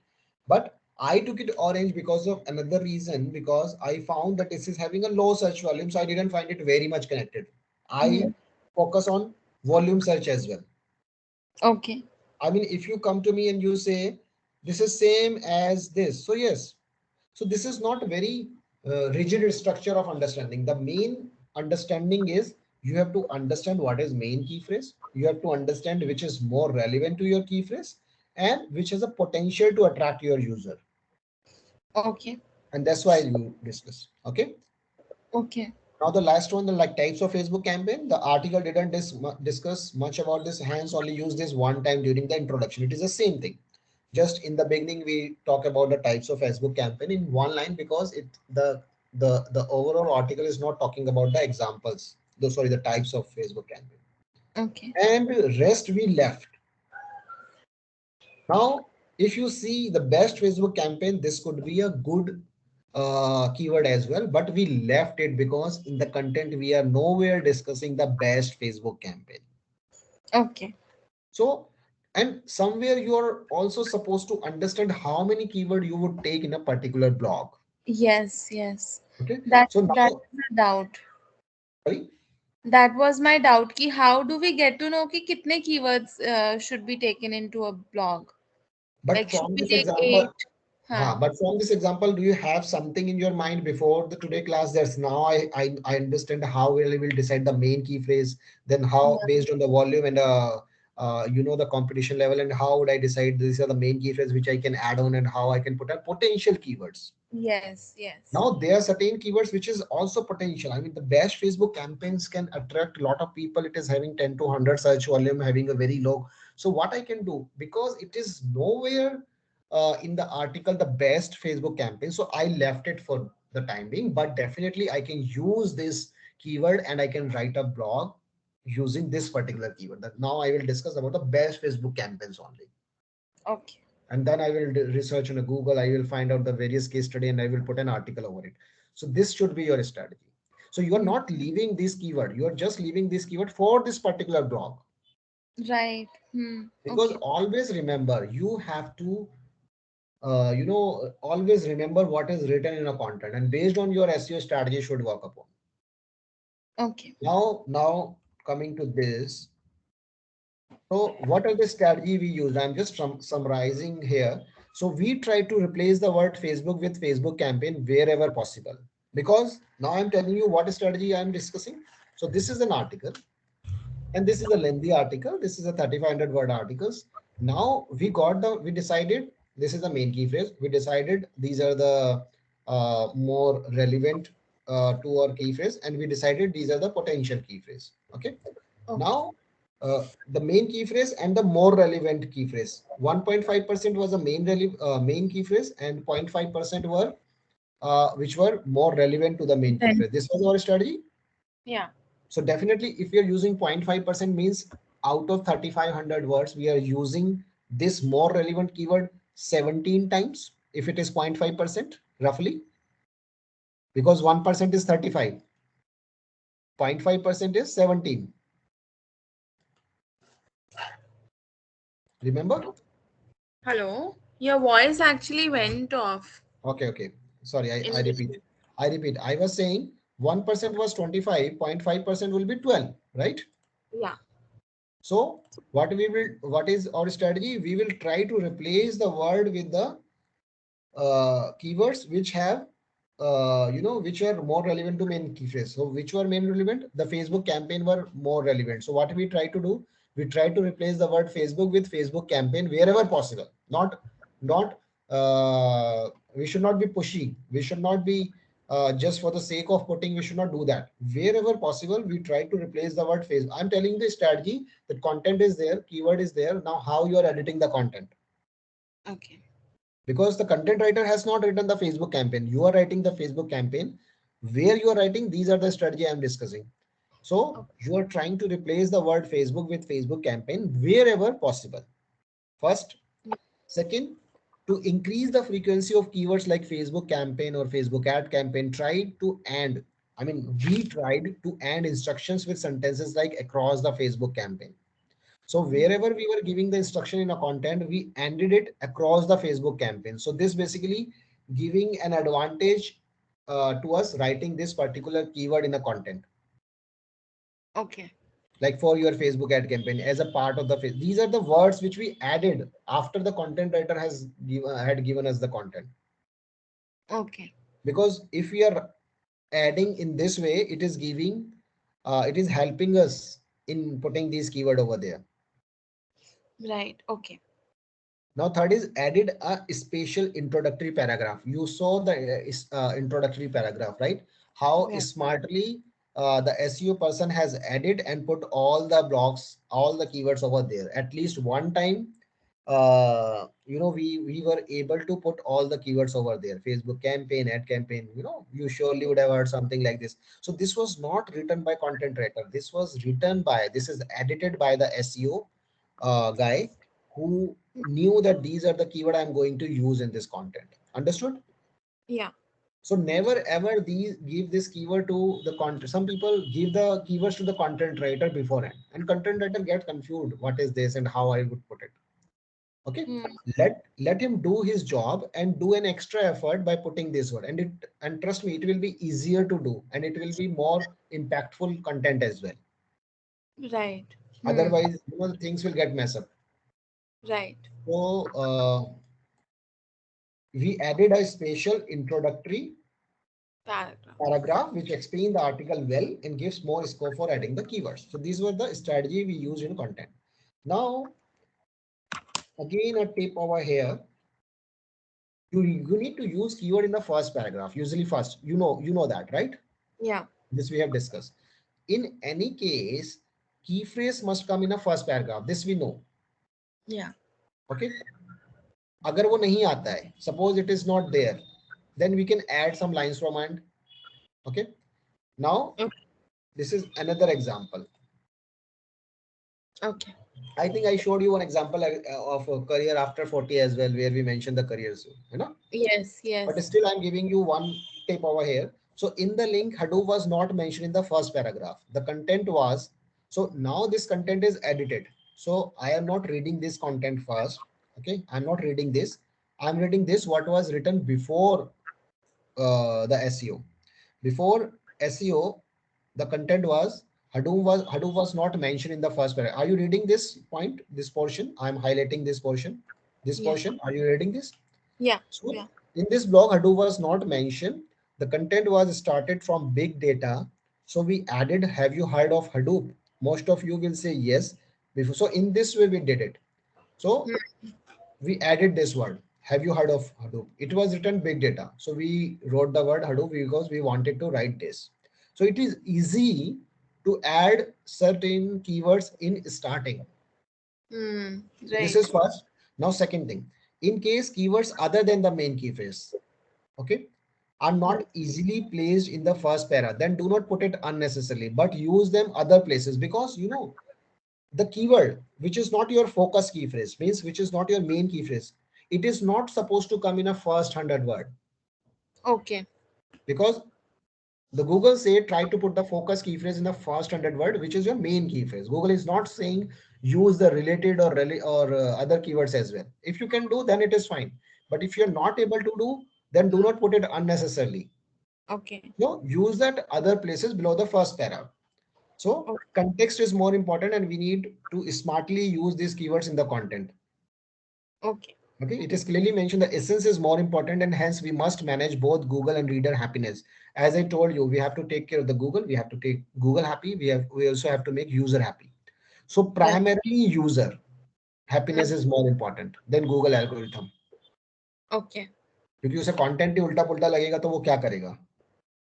A: but I took it orange because of another reason, because I found that this is having a low search volume, so I didn't find it very much connected.
B: Hmm.
A: I focus on volume search as well.
B: Okay.
A: I mean, if you come to me and you say this is same as this, so yes, so this is not very rigid structure of understanding. The main understanding is you have to understand what is main key phrase. You have to understand which is more relevant to your key phrase and which has a potential to attract your user.
B: Okay.
A: And that's why you discuss. Okay.
B: Okay.
A: Now the last one, the like types of Facebook campaign. The article didn't discuss much about this. Hence, only use this one time during the introduction. It is the same thing. Just in the beginning, we talk about the types of Facebook campaign in one line because the overall article is not talking about the examples. Sorry, the types of Facebook campaign.
B: Okay.
A: And rest we left. Now, if you see the best Facebook campaign, this could be a good keyword as well, but we left it because in the content we are nowhere discussing the best Facebook campaign.
B: Okay.
A: So, and somewhere you are also supposed to understand how many keyword you would take in a particular blog.
B: Yes. Yes.
A: Okay.
B: That
A: So
B: that
A: now,
B: is a doubt.
A: sorry,
B: That was my doubt. Ki how do we get to know ki kitne keywords should be taken into a blog?
A: but
B: Like should
A: from
B: we
A: this
B: take
A: example,
B: 8? Huh.
A: but from this example, do you have something in your mind before the today class? That's now I understand how we will decide the main key phrase, then how
B: Yeah.
A: based on the volume and the competition level, and how would I decide these are the main key phrases which I can add on and how I can put a potential keywords.
B: Yes. Yes.
A: Now there are certain keywords which is also potential. I mean, the best Facebook campaigns can attract a lot of people. It is having 10 to 100 search volume, having a very low. So what I can do, because it is nowhere in the article the best Facebook campaign, so I left it for the time being. But definitely I can use this keyword and I can write a blog using this particular keyword. That now I will discuss about the best Facebook campaigns only,
B: Okay.
A: and then I will research on a Google. I will find out the various case study and I will put an article over it. So this should be your strategy. So you are
B: Hmm.
A: not leaving this keyword. You are just leaving this keyword for this particular blog,
B: Right. Hmm.
A: because
B: Okay.
A: always remember you have to, always remember what is written in a content, and based on your SEO strategy should work upon.
B: Okay.
A: Now coming to this. So what are the strategy we use? I'm just summarizing here. So we try to replace the word Facebook with Facebook campaign wherever possible. Because now I'm telling you what strategy I'm discussing. So this is an article and this is a lengthy article. This is a 3,500 word articles. Now we decided this is the main key phrase. We decided these are the more relevant. to our key phrase, and we decided these are the potential key phrase. Okay.
B: Okay.
A: Now, the main key phrase and the more relevant key phrase. 1.5% was the main key phrase, and 0.5% were which were more relevant to the main key
B: Then,
A: phrase. This was our strategy.
B: yeah.
A: So definitely, if you're using 0.5% means out of 3,500 words, we are using this more relevant keyword 17 times. If it is 0.5% roughly, because 1% is 35, 0.5% is 17. Remember?
B: Hello. Your voice actually went off
A: Okay, okay. Sorry, I
B: in
A: repeat.
B: between.
A: I repeat. I was saying 1% was 25, 0.5% will be 12, right?
B: Yeah.
A: So what is our strategy? We will try to replace the word with the keywords which have which are more relevant to main key phrase. So which were main relevant? The Facebook campaign were more relevant. So what we try to do, we try to replace the word Facebook with Facebook campaign wherever possible. Not we should not be pushy. We should not be just for the sake of putting. We should not do that. Wherever possible, we try to replace the word Facebook. I'm telling the strategy that content is there, keyword is there. Now how you are editing the content,
B: Okay.
A: because the content writer has not written the Facebook campaign. You are writing the Facebook campaign. Where you are writing, these are the strategy I am discussing. So
B: Okay.
A: you are trying to replace the word Facebook with Facebook campaign wherever possible. First, second, to increase the frequency of keywords like Facebook campaign or Facebook ad campaign, try to end. I mean, we tried to end instructions with sentences like across the Facebook campaign. So wherever we were giving the instruction in a content, we ended it across the Facebook campaign. So this basically giving an advantage to us writing this particular keyword in a content,
B: Okay.
A: like for your Facebook ad campaign as a part of the face. These are the words which we added after the content writer had given us the content.
B: Okay.
A: Because if we are adding in this way, it is helping us in putting these keyword over there.
B: Right. Okay.
A: Now, third is added a special introductory paragraph. You saw the introductory paragraph, right? How
B: Yeah.
A: smartly the SEO person has added and put all the blocks, all the keywords over there. At least one time, we were able to put all the keywords over there. Facebook campaign, ad campaign. You surely would have heard something like this. So this was not written by content writer. This is edited by the SEO guy who knew that these are the keyword I'm going to use in this content. Understood?
B: Yeah.
A: So never ever these give this keyword to the content. Some people give the keywords to the content writer beforehand, and content writer get confused. What is this and how I would put it? Okay,
B: Hmm.
A: let him do his job and do an extra effort by putting this word. And trust me, it will be easier to do, and it will be more impactful content as well.
B: Right. Hmm.
A: Otherwise, the things will get messed up.
B: Right.
A: So we added a special introductory
B: Paragraph.
A: paragraph which explains the article well and gives more scope for adding the keywords. So these were the strategy we use in content. Now, again, a tip over here. You need to use keyword in the first paragraph, usually first. You know that, right?
B: Yeah.
A: This we have discussed. In any case, key phrase must come in a first paragraph. This we know.
B: Yeah.
A: Okay. अगर वो नहीं आता है, suppose it is not there, then we can add some lines from end. Okay. Now,
B: Okay.
A: this is another example.
B: Okay.
A: I think I showed you one example of a career after 40 as well, where we mentioned the careers,
B: Yes.
A: but
B: Yes.
A: still I'm giving you one tip over here. So in the link, Hadoop was not mentioned in the first paragraph. The content was, so now this content is edited. So I am not reading this content first. Okay. I'm not reading this. I'm reading this, what was written before the SEO. Before SEO, the content was Hadoop was not mentioned in the first paragraph. Are you reading this point, this portion? I'm highlighting this portion. This
B: Yeah.
A: portion. Are you reading this?
B: Yeah.
A: So
B: Yeah.
A: in this blog, Hadoop was not mentioned. The content was started from big data. So we added, have you heard of Hadoop? Most of you will say yes. Before, so in this way we did it. So
B: Hmm.
A: we added this word, Have you heard of Hadoop? It was written big data. So we wrote the word Hadoop because we wanted to write this. So it is easy to add certain keywords in starting.
B: Hmm.
A: So this
B: Right.
A: is first. Now second thing, in case keywords other than the main key phrase, okay, are not easily placed in the first para, then do not put it unnecessarily, but use them other places, because the keyword which is not your focus key phrase, means which is not your main key phrase, it is not supposed to come in a first 100 word,
B: Okay.
A: because the Google say try to put the focus key phrase in the first 100 word, which is your main key phrase. Google is not saying use the related or other keywords as well. If you can do, then it is fine. But if you're not able to do, then do not put it unnecessarily.
B: Okay.
A: No, use that other places below the first para. So
B: Okay.
A: context is more important, and we need to smartly use these keywords in the content.
B: Okay.
A: Okay, it is clearly mentioned the essence is more important, and hence we must manage both Google and reader happiness. As I told you, we have to take care of the Google, we have to take Google happy, we also have to make user happy. So
B: Right.
A: primarily user
B: Hmm.
A: happiness is more important than Google algorithm.
B: Okay.
A: क्योंकि उसे content ही उल्टा पुल्टा लगेगा तो वो क्या करेगा.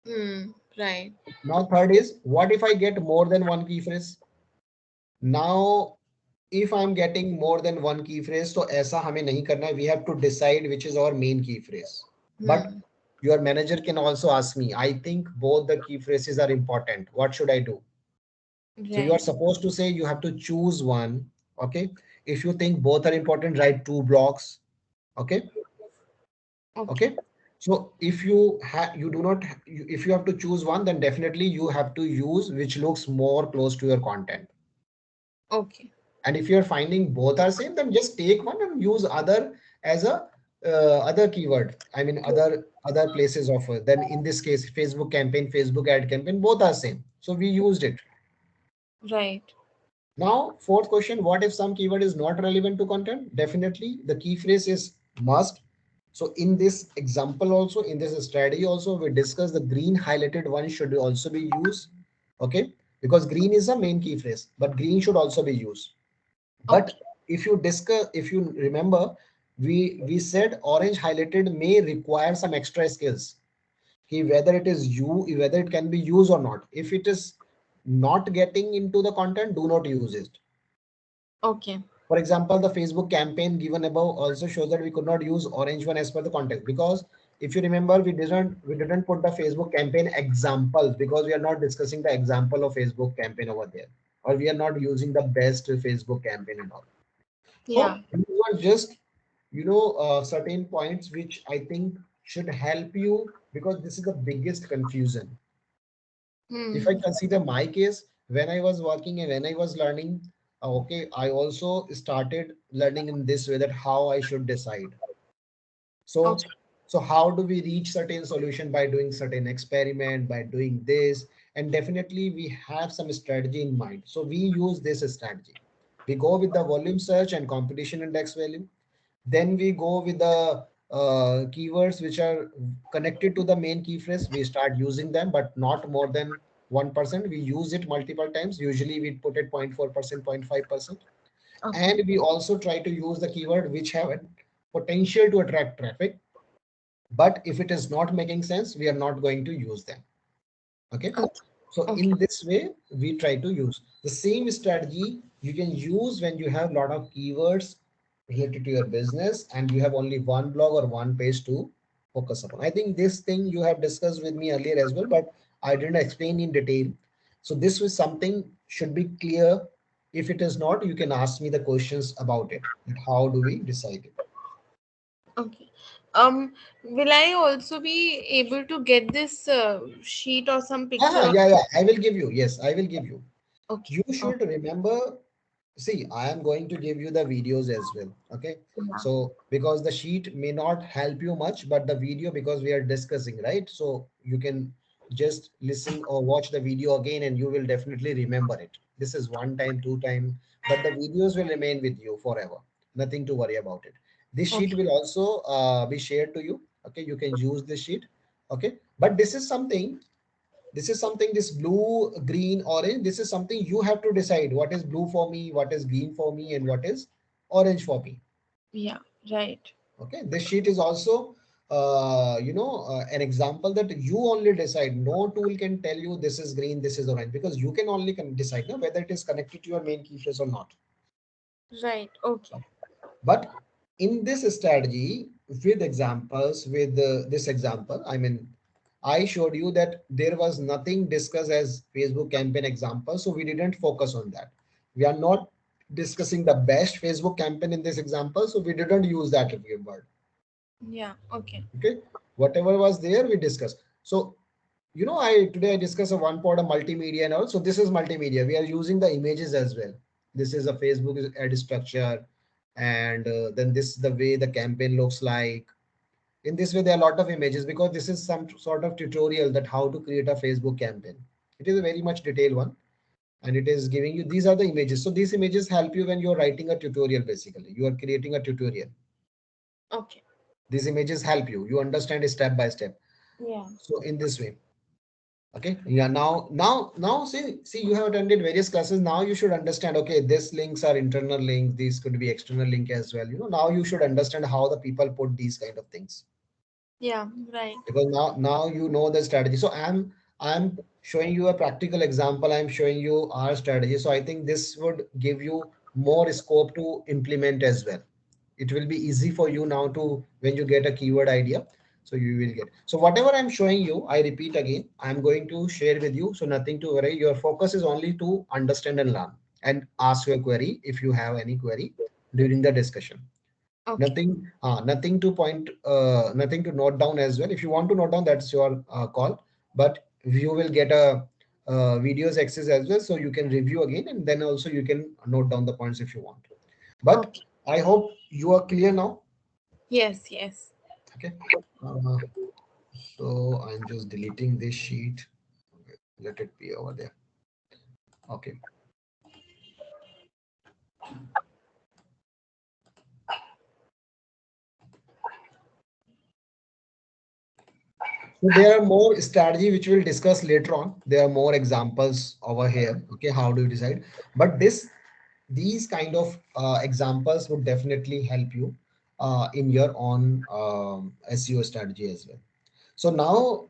B: Hmm. Right.
A: Now third is, what if I get more than one key phrase? Now if I'm getting more than one key phrase, तो ऐसा हमें नहीं करना है. We have to decide which is our main key phrase. But
B: Hmm.
A: your manager can also ask me, I think both the key phrases are important, what should I do? So you are
B: Right.
A: supposed to say you have to choose one. Okay, if you think both are important, write two blocks. Okay.
B: Okay.
A: Okay, so if you have you do not if you have to choose one, then definitely you have to use which looks more close to your content.
B: Okay.
A: And if you're finding both are same, then just take one and use other as a other keyword. I mean other places of then in this case Facebook campaign, Facebook ad campaign, both are same, so we used it.
B: Right.
A: Now fourth question, what if some keyword is not relevant to content? Definitely the key phrase is must. So in this example also, in this strategy also, we discuss the green highlighted one should also be used. Okay, because green is a main key phrase, but green should also be used. But
B: Okay.
A: if you remember, we said orange highlighted may require some extra skills. Whether it is whether it can be used or not. If it is not getting into the content, do not use it.
B: Okay.
A: For example, the Facebook campaign given above also shows that we could not use orange one as per the context, because if you remember, we didn't put the Facebook campaign examples, because we are not discussing the example of Facebook campaign over there, or we are not using the best Facebook campaign and all.
B: Yeah.
A: So these were just certain points which I think should help you, because this is the biggest confusion. If I
B: Hmm.
A: consider my case, when I was working and when I was learning, okay, I also started learning in this way, that how I should decide. So,
B: Okay.
A: so how do we reach certain solution? By doing certain experiment, by doing this, and definitely we have some strategy in mind. So we use this strategy. We go with the volume search and competition index value. Then we go with the keywords which are connected to the main key phrase. We start using them, but not more than 1%. We use it multiple times. Usually we put it 0.4%, 0.5%.
B: Okay.
A: And we also try to use the keyword which have a potential to attract traffic. But if it is not making sense, we are not going to use them. Okay.
B: Okay.
A: So
B: Okay.
A: in this way, we try to use the same strategy you can use when you have a lot of keywords related to your business and you have only one blog or one page to focus upon. I think this thing you have discussed with me earlier as well, but I didn't explain in detail. So this was something should be clear. If it is not, you can ask me the questions about it. That how do we decide it?
B: Okay. Will I also be able to get this sheet or some picture of?
A: Yeah, yeah. I will give you. Yes, I will give you.
B: Okay.
A: You
B: Okay.
A: should remember. See, I am going to give you the videos as well. Okay.
B: Yeah.
A: So, because the sheet may not help you much, but the video, because we are discussing, right? So, you can just listen or watch the video again and you will definitely remember it. This is one time, two time, but the videos will remain with you forever. Nothing to worry about it. This sheet
B: Okay.
A: will also be shared to you. Okay. You can use this sheet. Okay. But this blue, green, orange, this is something you have to decide what is blue for me, what is green for me, and what is orange for me.
B: Yeah. Right.
A: Okay, this sheet is also an example that you only decide. No tool can tell you this is green, this is orange, because you can only decide now whether it is connected to your main key phrase or not.
B: Right. Okay.
A: But in this strategy, with examples, with this example, I mean, I showed you that there was nothing discussed as Facebook campaign example, so we didn't focus on that. We are not discussing the best Facebook campaign in this example, so we didn't use that word.
B: Yeah. Okay.
A: Okay, whatever was there, we discussed. So I today I discussed a one part of multimedia and all. So this is multimedia. We are using the images as well. This is a Facebook ad structure, and then this the way the campaign looks like. In this way, there are a lot of images because this is some sort of tutorial that how to create a Facebook campaign. It is a very much detailed one, and it is giving you these are the images. So these images help you when you're writing a tutorial. Basically, you are creating a tutorial.
B: Okay.
A: These images help you. You understand step by step.
B: Yeah.
A: So in this way. Okay, yeah, now see you have attended various classes. Now you should understand, okay, this links are internal links, these could be external link as well. Now you should understand how the people put these kind of things,
B: Yeah. Right.
A: because now you know the strategy. So I'm showing you a practical example. I'm showing you our strategy. So I think this would give you more scope to implement as well. It will be easy for you now to, when you get a keyword idea, so you will get. So whatever I'm showing you, I repeat again, I'm going to share with you, so nothing to worry. Your focus is only to understand and learn, and ask your query if you have any query during the discussion.
B: Okay.
A: Nothing to point, nothing to note down as well. If you want to note down, that's your call, but you will get a videos access as well, so you can review again, and then also you can note down the points if you want. But
B: Okay.
A: I hope you are clear now.
B: Yes. Yes.
A: Okay. Uh, so I'm just deleting this sheet. Okay, let it be over there. Okay. So there are more strategy which we'll discuss later on. There are more examples over here. Okay, how do you decide? But these kind of examples would definitely help you in your own SEO strategy as well. So now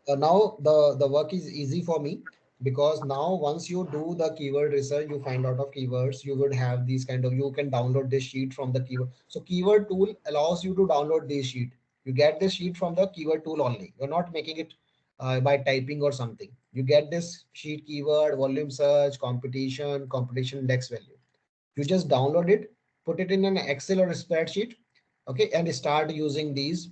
A: the work is easy for me, because now once you do the keyword research, you find out of keywords, you would have these kind of, you can download this sheet from the keyword. So keyword tool allows you to download this sheet. You get this sheet from the keyword tool only. You're not making it by typing or something. You get this sheet, keyword, volume search, competition index value. You just download it, put it in an Excel or a spreadsheet, okay, and start using these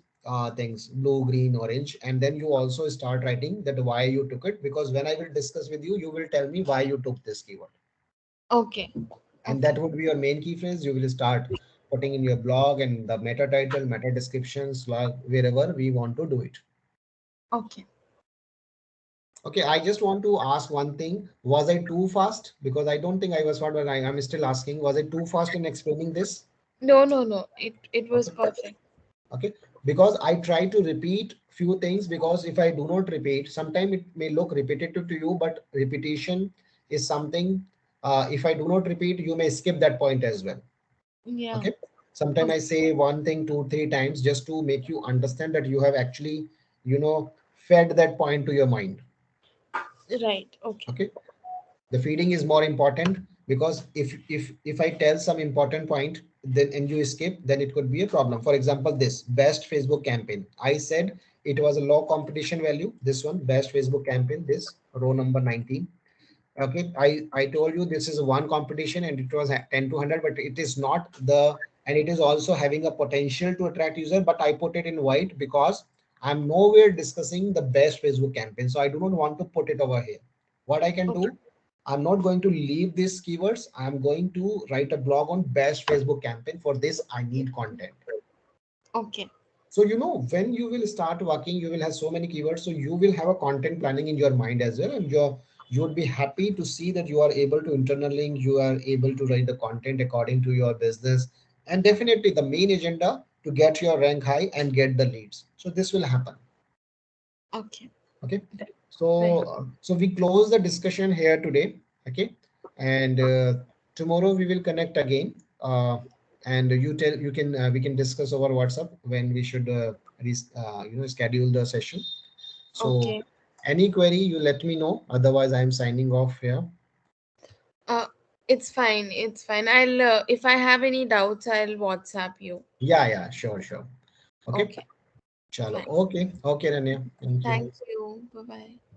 A: things, blue, green, orange, and then you also start writing that why you took it, because when I will discuss with you, you will tell me why you took this keyword,
B: Okay.
A: and
B: Okay.
A: that would be your main key phrase. You will start putting in your blog and the meta title, meta descriptions, like wherever we want to do it.
B: Okay.
A: Okay, I just want to ask one thing. Was I too fast? Because I don't think I was fast, but I'm still asking, was I too fast in explaining this?
B: No. No. No. It was
A: Okay.
B: perfect.
A: Okay, because I try to repeat few things, because if I do not repeat, sometimes it may look repetitive to you, but repetition is something, if I do not repeat, you may skip that point as well.
B: Yeah.
A: Okay, sometimes I say one thing two three times just to make you understand that you have actually fed that point to your mind.
B: Right. Okay.
A: Okay, the feeding is more important, because if I tell some important point, then and you skip, then it could be a problem. For example, this best Facebook campaign, I said it was a low competition value. This one, best Facebook campaign, this row number 19. Okay, I told you this is one competition and it was 10 to 100, but it is not the, and it is also having a potential to attract user, but I put it in white because I'm nowhere discussing the best Facebook campaign, so I do not want to put it over here. What I can
B: Okay.
A: do, I'm not going to leave these keywords. I'm going to write a blog on best Facebook campaign. For this, I need content.
B: Okay.
A: So, when you will start working, you will have so many keywords. So you will have a content planning in your mind as well. And you would be happy to see that you are able to internal link, you are able to write the content according to your business. And definitely the main agenda to get your rank high and get the leads. So this will happen.
B: Okay.
A: Okay.
B: Right.
A: So we close the discussion here today. Okay. And tomorrow we will connect again. and you can we can discuss over WhatsApp when we should schedule the session. So
B: Okay.
A: any query, you let me know. Otherwise, I am signing off here.
B: Uh, it's fine. It's fine. I'll if I have any doubts, I'll WhatsApp you.
A: Yeah, yeah, sure, sure. Okay.
B: Okay.
A: Chalo.
B: Fine.
A: Okay. Okay, Rania. Thank you.
B: Thank you. Bye bye.